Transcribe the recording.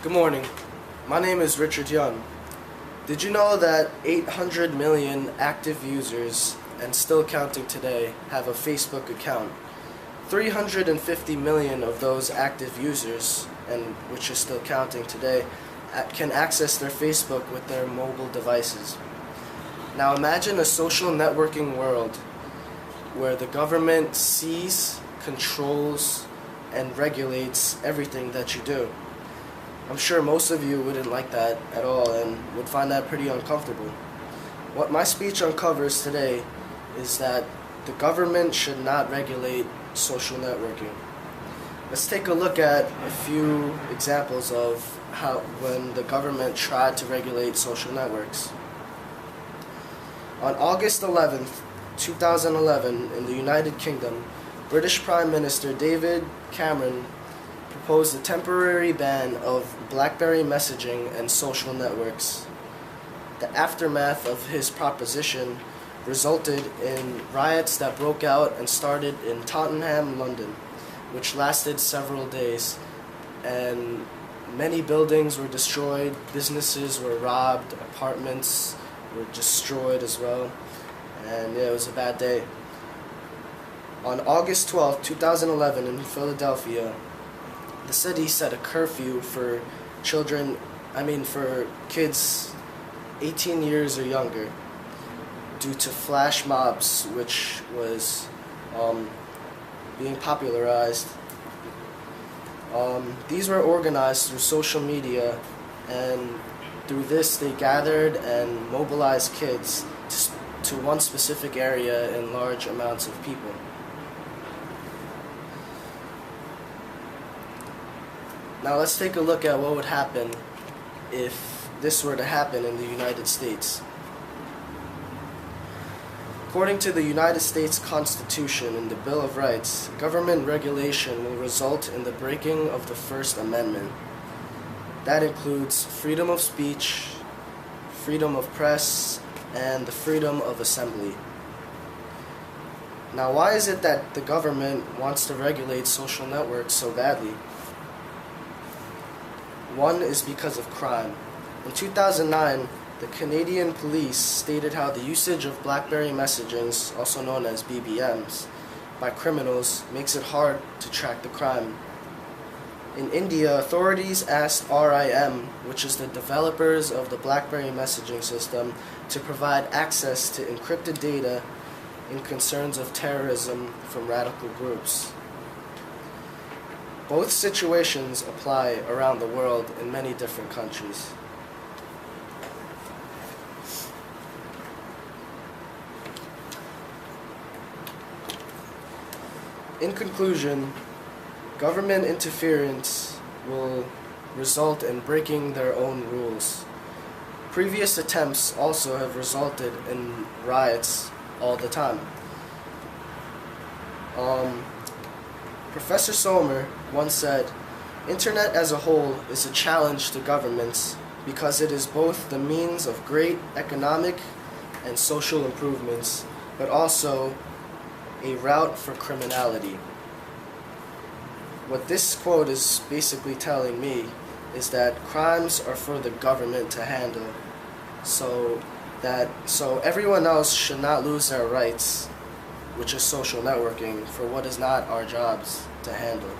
Good morning. My name is Richard Young. Did you know that 800 million active users, and still counting today, have a Facebook account? 350 million of those active users, and which is still counting today, can access their Facebook with their mobile devices. Now imagine a social networking world where the government sees, controls, and regulates everything that you do. I'm sure most of you wouldn't like that at all and would find that pretty uncomfortable. What my speech uncovers today is that the government should not regulate social networking. Let's take a look at a few examples of how when the government tried to regulate social networks. On August 11th, 2011, in the United Kingdom, British Prime Minister David Cameron proposed a temporary ban of BlackBerry messaging and social networks. The aftermath of his proposition resulted in riots that broke out and started in Tottenham, London, which lasted several days, and many buildings were destroyed, businesses were robbed, apartments were destroyed as well, and it was a bad day. On August 12, 2011, in Philadelphia, the city set a curfew for for kids 18 years or younger due to flash mobs, which was being popularized. These were organized through social media, and through this they gathered and mobilized kids to one specific area in large amounts of people. Now let's take a look at what would happen if this were to happen in the United States. According to the United States Constitution and the Bill of Rights, government regulation will result in the breaking of the First Amendment. That includes freedom of speech, freedom of press, and the freedom of assembly. Now, why is it that the government wants to regulate social networks so badly? One is because of crime. In 2009, the Canadian police stated how the usage of BlackBerry messagings, also known as BBMs, by criminals makes it hard to track the crime. In India, authorities asked RIM, which is the developers of the BlackBerry messaging system, to provide access to encrypted data in concerns of terrorism from radical groups. Both situations apply around the world in many different countries. In conclusion, government interference will result in breaking their own rules. Previous attempts also have resulted in riots all the time. Professor Sommer once said, "Internet as a whole is a challenge to governments because it is both the means of great economic and social improvements, but also a route for criminality." What this quote is basically telling me is that crimes are for the government to handle, so everyone else should not lose their rights, which is social networking, for what is not our jobs to handle.